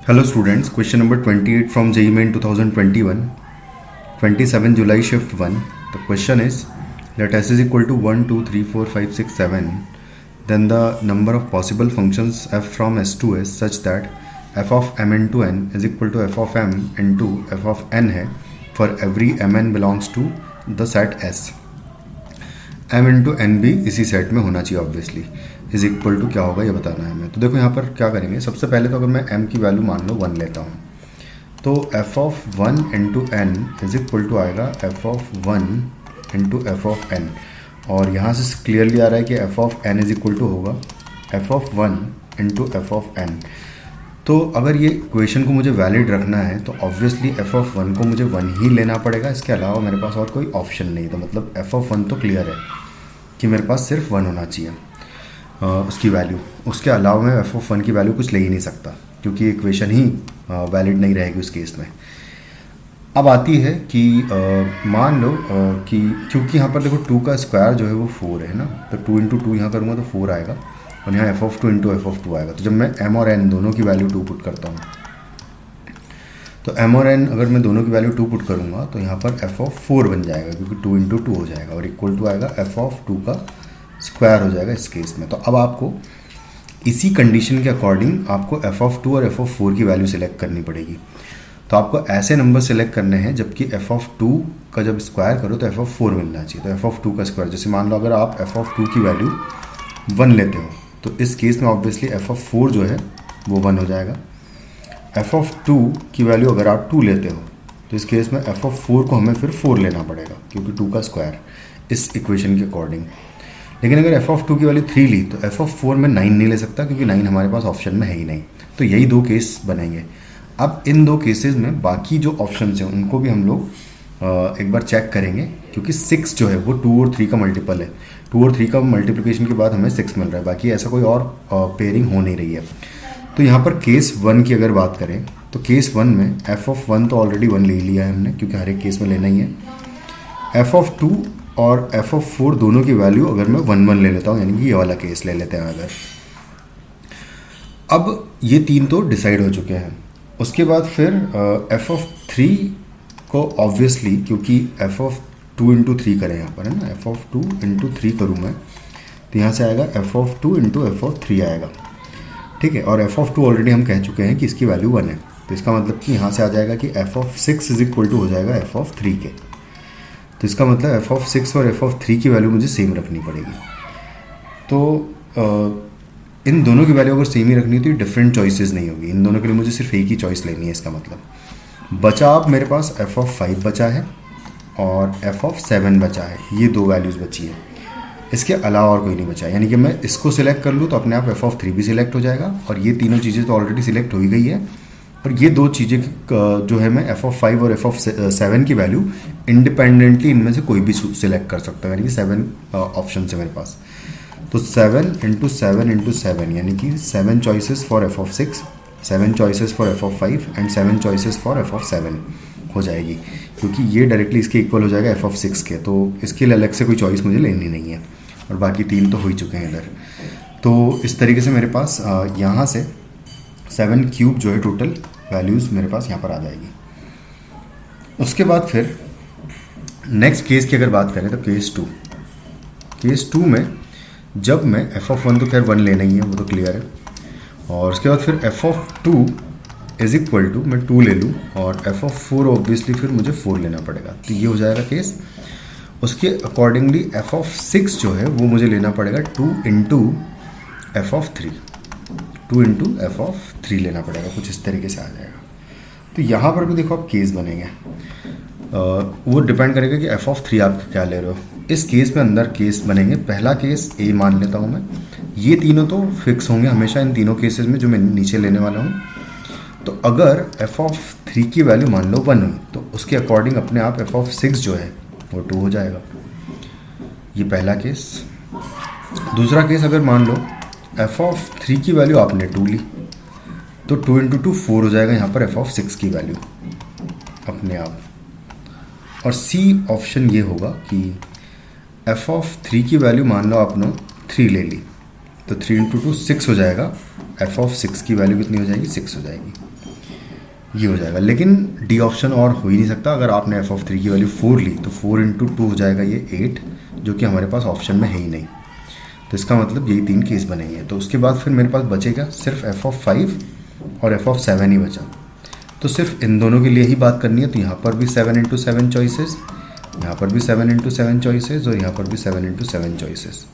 Hello students, question number 28 from JEE Main 2021, 27 July shift 1. The question is, let S is equal to 1, 2, 3, 4, 5, 6, 7. Then the number of possible functions f from S to S such that f of m into n is equal to f of m into f of n है for every mn belongs to the set S. m into N भी इसी set में होना चाहिए obviously. Is equal to क्या होगा ये बताना है हमें. तो देखो यहाँ पर क्या करेंगे. सबसे पहले तो अगर मैं m की वैल्यू मान लो 1 लेता हूँ तो f of 1 into N is equal to आएगा f of 1 into F of n. और यहाँ से क्लियरली आ रहा है कि f of n is equal to होगा f of 1 into F of n. तो अगर ये इक्वेशन को मुझे वैलिड रखना है तो ऑब्वियसली f ऑफ 1 को मुझे 1 ही लेना पड़ेगा. इसके अलावा मेरे पास और कोई ऑप्शन नहीं. तो मतलब f ऑफ 1 तो क्लियर है कि मेरे पास सिर्फ 1 होना चाहिए उसकी वैल्यू. उसके अलावा मैं f ऑफ 1 की वैल्यू कुछ ले ही नहीं सकता क्योंकि इक्वेशन ही वैलिड नहीं रहेगी उस केस में. अब आती है कि मान लो कि क्योंकि यहाँ पर देखो 2 का स्क्वायर जो है वो 4 है ना, तो 2 इंटू 2 यहाँ करूँगा तो 4 आएगा और यहाँ f of 2 into F of 2 आएगा. तो जब मैं m और n दोनों की वैल्यू 2 पुट करता हूँ तो m और n अगर मैं दोनों की वैल्यू 2 पुट करूँगा तो यहाँ पर f ऑफ 4 बन जाएगा क्योंकि 2 इंटू 2 हो जाएगा और इक्वल टू आएगा f ऑफ 2 का स्क्वायर हो जाएगा इस केस में. तो अब आपको इसी कंडीशन के अकॉर्डिंग आपको f ऑफ 2 और f ऑफ 4 की वैल्यू सिलेक्ट करनी पड़ेगी. तो आपको ऐसे नंबर सेलेक्ट करने हैं जबकि f ऑफ 2 का जब स्क्वायर करो तो f ऑफ 4 मिलना चाहिए. तो f ऑफ 2 का स्क्वायर जैसे मान लो अगर आप f ऑफ 2 की वैल्यू 1 लेते हो तो इस केस में ऑब्वियसली f ऑफ 4 जो है वो 1 हो जाएगा. f ऑफ 2 की वैल्यू अगर आप 2 लेते हो तो इस केस में f ऑफ 4 को हमें फिर 4 लेना पड़ेगा क्योंकि 2 का स्क्वायर इस इक्वेशन के अकॉर्डिंग. लेकिन अगर f ऑफ 2 की वैल्यू 3 ली तो f ऑफ 4 में 9 नहीं ले सकता क्योंकि 9 हमारे पास ऑप्शन में है ही नहीं. तो यही दो केस बनेंगे. अब इन दो केसेस में बाकी जो ऑप्शन हैं उनको भी हम लोग एक बार चेक करेंगे क्योंकि 6 जो है वो 2 और 3 का मल्टीपल है. 2 और 3 का मल्टीप्लिकेशन के बाद हमें 6 मिल रहा है. बाकी ऐसा कोई और पेयरिंग हो नहीं रही है. तो यहाँ पर केस 1 की अगर बात करें तो केस 1 में f ऑफ 1 तो ऑलरेडी 1 ले लिया है हमने क्योंकि हर एक केस में लेना ही है. f ऑफ 2 और f ऑफ 4 दोनों की वैल्यू अगर मैं 1 1 ले लेता हूँ यानी कि ये वाला केस ले लेते हैं अगर. अब ये तीन तो डिसाइड हो चुके हैं. उसके बाद फिर f ऑफ 3 को ऑब्वियसली क्योंकि f ऑफ 2 इंटू 3 करें यहाँ पर है ना, f ऑफ 2 इंटू 3 करूँ मैं तो यहाँ से आएगा f of 2 into F of 3 आएगा. ठीक है. और f ऑफ 2 ऑलरेडी हम कह चुके हैं कि इसकी वैल्यू 1 है. तो इसका मतलब कि यहाँ से आ जाएगा कि f of 6 is equal to हो जाएगा f ऑफ 3 के. तो इसका मतलब f ऑफ 6 और f ऑफ 3 की वैल्यू मुझे सेम रखनी पड़ेगी. तो इन दोनों की वैल्यू अगर सेम ही रखनी तो डिफरेंट चॉइसेस नहीं होगी. इन दोनों के लिए मुझे सिर्फ एक ही चॉइस लेनी है. इसका मतलब बचा अब मेरे पास f ऑफ 5 बचा है और f ऑफ 7 बचा है. ये दो वैल्यूज़ बची है. इसके अलावा और कोई नहीं बचा. यानी कि मैं इसको सिलेक्ट कर लूँ तो अपने आप f ऑफ 3 भी सिलेक्ट हो जाएगा और ये तीनों चीज़ें तो ऑलरेडी सिलेक्ट हो ही गई है. और ये दो चीज़ें जो है मैं f ऑफ 5 और f ऑफ 7 की वैल्यू इंडिपेंडेंटली इनमें से कोई भी सिलेक्ट कर सकता हूँ. यानी कि 7 ऑप्शन है मेरे पास. तो 7 इंटू 7 इंटू 7 यानी कि 7 choices for f of 6, 7 choices for f of 5 and 7 choices for f of 7 हो जाएगी क्योंकि ये डायरेक्टली इसके इक्वल हो जाएगा f ऑफ 6 के. तो इसके लिए अलग से कोई चॉइस मुझे लेनी नहीं है और बाकी तीन तो हो ही चुके हैं इधर. तो इस तरीके से मेरे पास यहाँ से 7 क्यूब जो है टोटल वैल्यूज़ मेरे पास यहाँ पर आ जाएगी. उसके बाद फिर नेक्स्ट केस की अगर बात करें तो केस 2 में जब मैं f ऑफ 1 तो खैर 1 लेना ही है वो तो क्लियर है. और उसके बाद फिर f of 2 is equal to मैं 2 ले लूँ और f ऑफ 4 ऑब्वियसली फिर मुझे 4 लेना पड़ेगा. तो ये हो जाएगा केस. उसके अकॉर्डिंगली f ऑफ 6 जो है वो मुझे लेना पड़ेगा 2 into F of 3. 2 into F of 3 लेना पड़ेगा. कुछ इस तरीके से आ जाएगा. तो यहाँ पर भी देखो आप केस बनेंगे. वो डिपेंड करेगा कि f ऑफ 3 आप क्या ले रहे हो. इस केस में अंदर केस बनेंगे. पहला केस a मान लेता हूँ मैं. ये तीनों तो फिक्स होंगे हमेशा इन तीनों केसेस में जो मैं नीचे लेने वाला हूँ. तो अगर f ऑफ 3 की वैल्यू मान लो 1 हुई तो उसके अकॉर्डिंग अपने आप f ऑफ 6 जो है वो 2 हो जाएगा. ये पहला केस. दूसरा केस अगर मान लो f ऑफ 3 की वैल्यू आपने 2 ली तो 2 इंटू 2 4 हो जाएगा यहाँ पर f ऑफ 6 की वैल्यू अपने आप. और C ऑप्शन ये होगा कि f ऑफ 3 की वैल्यू मान लो आपने 3 ले ली तो 3 इंटू 2 6 हो जाएगा. f ऑफ 6 की वैल्यू कितनी हो जाएगी 6 हो जाएगी. ये हो जाएगा। लेकिन डी ऑप्शन और हो ही नहीं सकता। अगर आपने एफ ऑफ 3 की वैल्यू 4 ली तो 4 इंटू 2 हो जाएगा ये 8, जो कि हमारे पास ऑप्शन में है ही नहीं। तो इसका मतलब यही 3 केस बनेंगे। तो उसके बाद फिर मेरे पास बचेगा सिर्फ एफ ऑफ 5 और एफ ऑफ 7 ही बचा। तो सिर्फ इन दोनों के लिए ही बात करनी है। तो यहाँ पर भी 7 इंटू 7 चॉइसेस, यहाँ पर भी 7 इंटू 7 चॉइसेस और यहाँ पर भी 7 इंटू 7 चॉइसेस।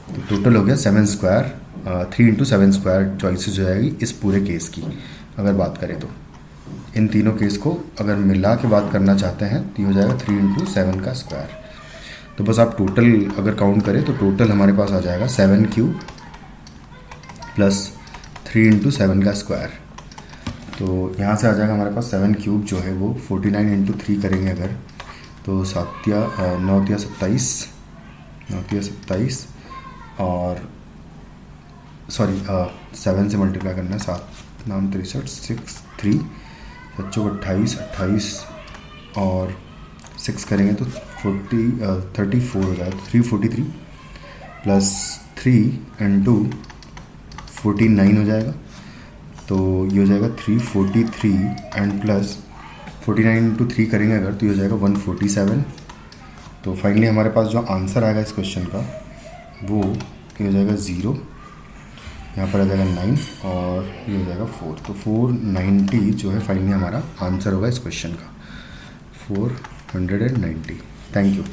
तो टोटल हो गया 7 स्क्वायर, 3 इंटू 7 स्क्वायर चॉइसेस हो जाएगी इस पूरे केस की अगर बात करें। तो इन तीनों केस को अगर मिला के बात करना चाहते हैं तो ये हो जाएगा 3 इंटू 7 का स्क्वायर। तो बस आप टोटल अगर काउंट करें तो टोटल हमारे पास आ जाएगा 7 क्यूब प्लस 3 इंटू 7 का स्क्वायर। तो यहाँ से आ जाएगा हमारे पास 7 क्यूब जो है वो 49 इंटू 3 करेंगे अगर, तो 9 तिया 27 और सॉरी 7 से मल्टीप्लाई करना है, 7 नाम 63, 6 3 बच्चों को 28 और 6 करेंगे तो 34 हो जाएगा। 343 प्लस 3 इंटू 49 हो जाएगा। तो ये हो जाएगा 343 एंड प्लस 49 इंटू 3 करेंगे अगर तो ये हो जाएगा 147। तो फाइनली हमारे पास जो आंसर आएगा इस क्वेश्चन का वो ये हो जाएगा 0, यहाँ पर आ जाएगा 9 और ये हो जाएगा 4। तो 490 जो है फाइनली हमारा आंसर होगा इस क्वेश्चन का, 490। Thank you.